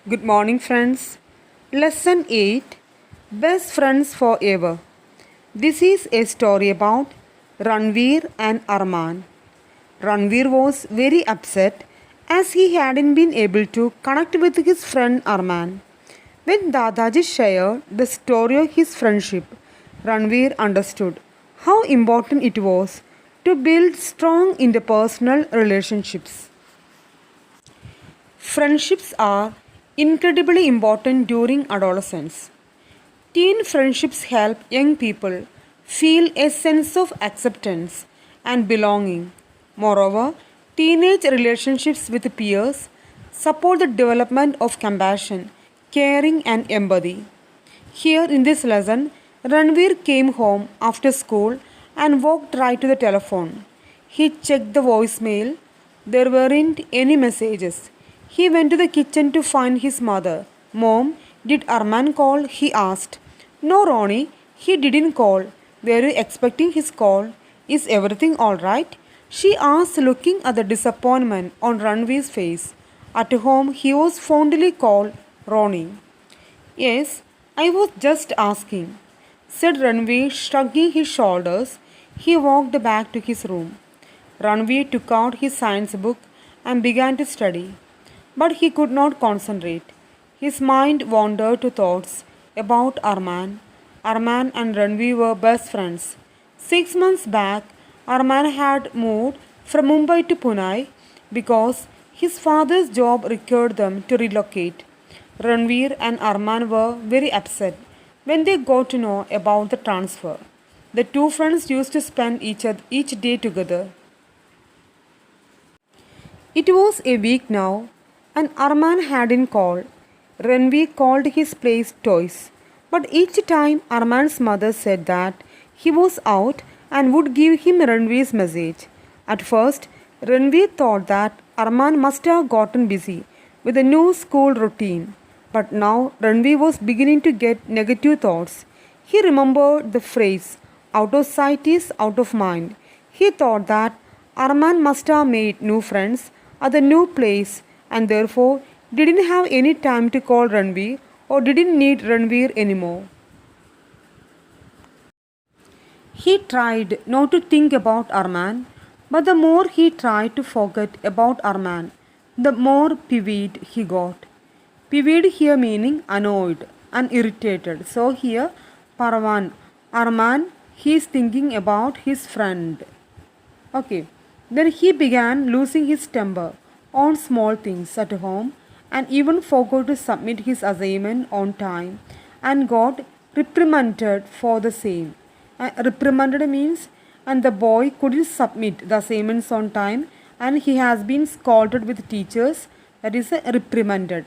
Good morning, friends. Lesson 8, Best Friends Forever. This is a story about Ranveer and Arman. Ranveer was very upset as he hadn't been able to connect with his friend Arman. When Dadaji shared the story of his friendship, Ranveer understood how important it was to build strong interpersonal relationships. Friendships are incredibly important during adolescence. Teen friendships help young people feel a sense of acceptance and belonging. Moreover, teenage relationships with peers support the development of compassion, caring, and empathy. Here in this lesson, Ranveer came home after school and walked right to the telephone. He checked the voicemail. There weren't any messages. He went to the kitchen to find his mother. Mom, did Arman call? He asked. No, Ronnie, he didn't call. Were you expecting his call? Is everything alright? She asked, looking at the disappointment on Ranveer's face. At home, he was fondly called Ronnie. Yes, I was just asking, said Ranveer, shrugging his shoulders. He walked back to his room. Ranveer took out his science book and began to study. But he could not concentrate. His mind wandered to thoughts about Arman. Arman and Ranveer were best friends. 6 months back, Arman had moved from Mumbai to Pune because his father's job required them to relocate. Ranveer and Arman were very upset when they got to know about the transfer. The two friends used to spend each day together. It was a week now, and Arman hadn't called. Ranveer called his place twice, but each time Arman's mother said that he was out and would give him Ranveer's message. At first, Ranveer thought that Arman must have gotten busy with a new school routine, but now Ranveer was beginning to get negative thoughts. He remembered the phrase, out of sight is out of mind. He thought that Arman must have made new friends at the new place and therefore didn't have any time to call Ranveer or didn't need Ranveer anymore. He tried not to think about Arman, but the more he tried to forget about Arman, the more peeved he got. Peeved here meaning annoyed and irritated. So here, Parvan, Arman, he is thinking about his friend. Okay. Then he began losing his temper on small things at home and even forgot to submit his assignment on time and got reprimanded for the same. Reprimanded means and the boy couldn't submit the assignments on time and he has been scolded with teachers, that is reprimanded.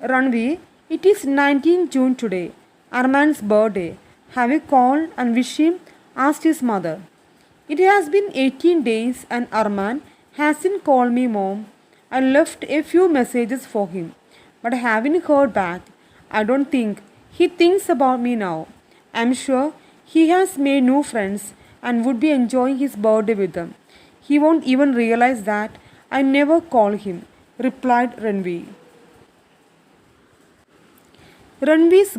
Ranveer, it is 19 June today, Arman's birthday. Have you called and wished him? Asked his mother. It has been 18 days and Arman hasn't called me, mom. I left a few messages for him, but I haven't heard back. I don't think he thinks about me now. I'm sure he has made new friends and would be enjoying his birthday with them. He won't even realize that I never call him, replied Ranveer. Ranveer's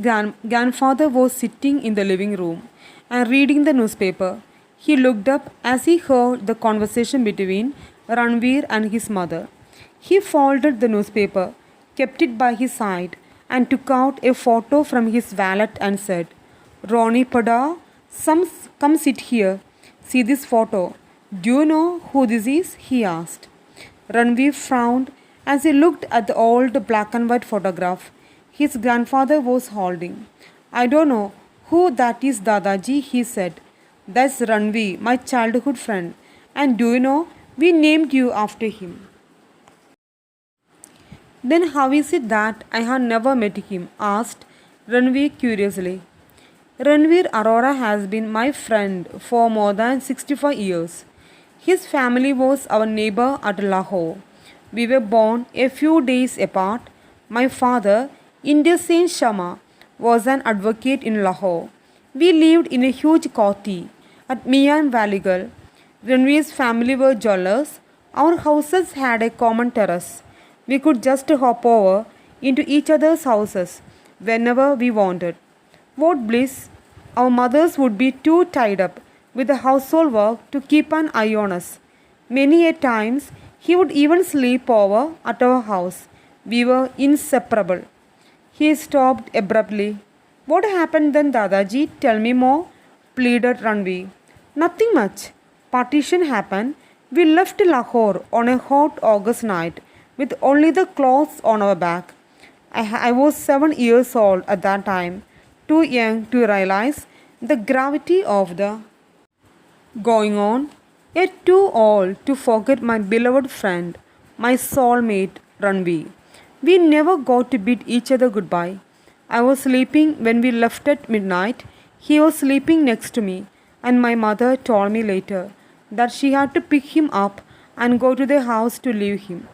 grandfather was sitting in the living room and reading the newspaper. He looked up as he heard the conversation between Ranveer and his mother. He folded the newspaper, kept it by his side, and took out a photo from his wallet and said, Ronnie Pada, come sit here. See this photo. Do you know who this is? He asked. Ranveer frowned as he looked at the old black and white photograph his grandfather was holding. I don't know who that is, Dadaji, he said. That's Ranveer, my childhood friend. And do you know, we named you after him. Then how is it that I have never met him? Asked Ranveer curiously. Ranveer Arora has been my friend for more than 65 years. His family was our neighbor at Lahore. We were born a few days apart. My father, India Sen Sharma, was an advocate in Lahore. We lived in a huge koti at Mian Valigal. Ranveer's family were jewelers. Our houses had a common terrace. We could just hop over into each other's houses whenever we wanted. What bliss! Our mothers would be too tied up with the household work to keep an eye on us. Many a times he would even sleep over at our house. We were inseparable. He stopped abruptly. What happened then, Dadaji? Tell me more, pleaded Ranvi. Nothing much. Partition happened. We left Lahore on a hot August night with only the clothes on our back. I was 7 years old at that time, too young to realize the gravity of the going on, yet too old to forget my beloved friend, my soulmate Ranvi. We never got to bid each other goodbye. I was sleeping when we left at midnight. He was sleeping next to me, and my mother told me later that she had to pick him up and go to the house to leave him.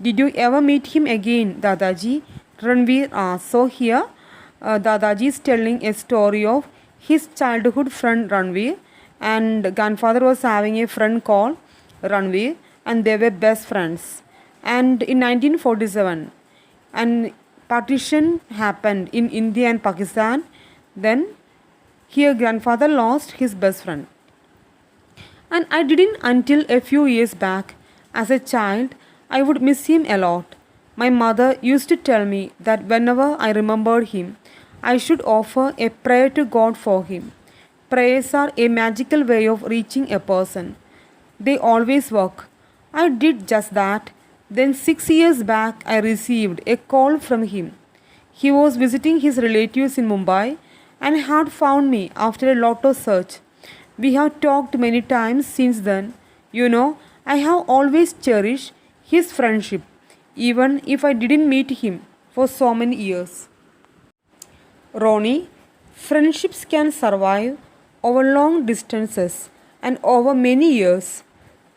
Did you ever meet him again, Dadaji? Ranveer asked. So here, Dadaji is telling a story of his childhood friend Ranveer, and grandfather was having a friend called Ranveer, and they were best friends. And in 1947, and partition happened in India and Pakistan. Then here grandfather lost his best friend. And I didn't until a few years back. As a child, I would miss him a lot. My mother used to tell me that whenever I remembered him, I should offer a prayer to God for him. Prayers are a magical way of reaching a person. They always work. I did just that. Then 6 years back, I received a call from him. He was visiting his relatives in Mumbai and had found me after a lot of search. We have talked many times since then. I have always cherished his friendship, even if I didn't meet him for so many years. Ronnie, friendships can survive over long distances and over many years.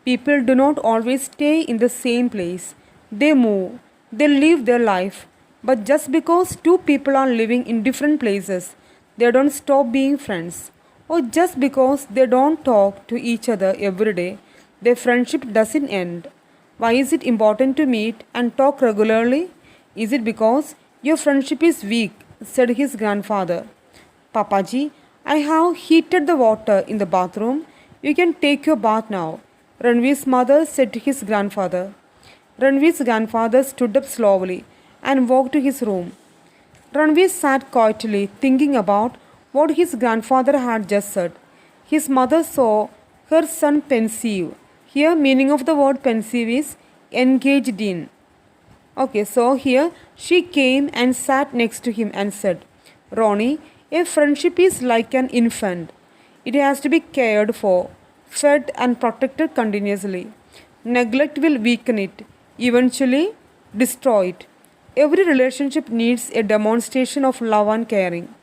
People do not always stay in the same place. They move, they live their life. But just because two people are living in different places, they don't stop being friends. Or just because they don't talk to each other every day, their friendship doesn't end. Why is it important to meet and talk regularly? Is it because your friendship is weak? Said his grandfather. Papaji, I have heated the water in the bathroom. You can take your bath now, Ranveer's mother said to his grandfather. Ranveer's grandfather stood up slowly and walked to his room. Ranveer sat quietly thinking about what his grandfather had just said. His mother saw her son pensive. Here meaning of the word pensive is engaged in. Okay, so here she came and sat next to him and said, Ronnie, a friendship is like an infant. It has to be cared for, fed and protected continuously. Neglect will weaken it, eventually destroy it. Every relationship needs a demonstration of love and caring.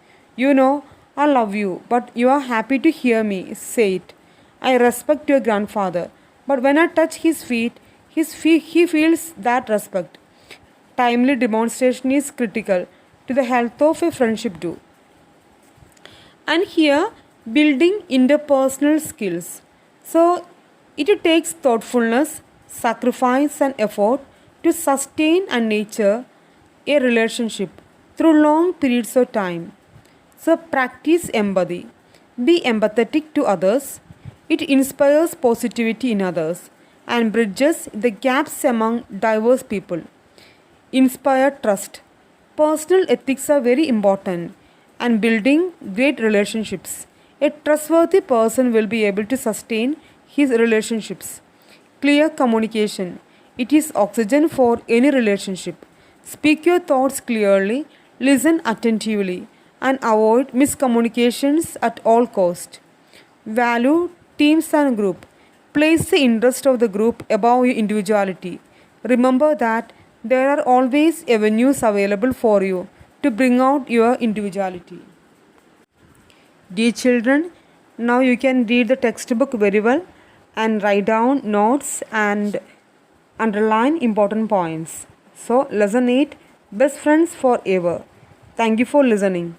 I love you, but you are happy to hear me say it. I respect your grandfather, but when I touch his feet, he feels that respect. Timely demonstration is critical to the health of a friendship too. And here, building interpersonal skills. So, it takes thoughtfulness, sacrifice, and effort to sustain and nurture a relationship through long periods of time. So, practice empathy. Be empathetic to others. It inspires positivity in others and bridges the gaps among diverse people. Inspire trust. Personal ethics are very important and building great relationships. A trustworthy person will be able to sustain his relationships. Clear communication. It is oxygen for any relationship. Speak your thoughts clearly, listen attentively, and avoid miscommunications at all cost. Value teams and group. Place the interest of the group above your individuality. Remember that there are always avenues available for you to bring out your individuality. Dear children, now you can read the textbook very well and write down notes and underline important points. So, lesson 8, Best Friends Forever. Thank you for listening.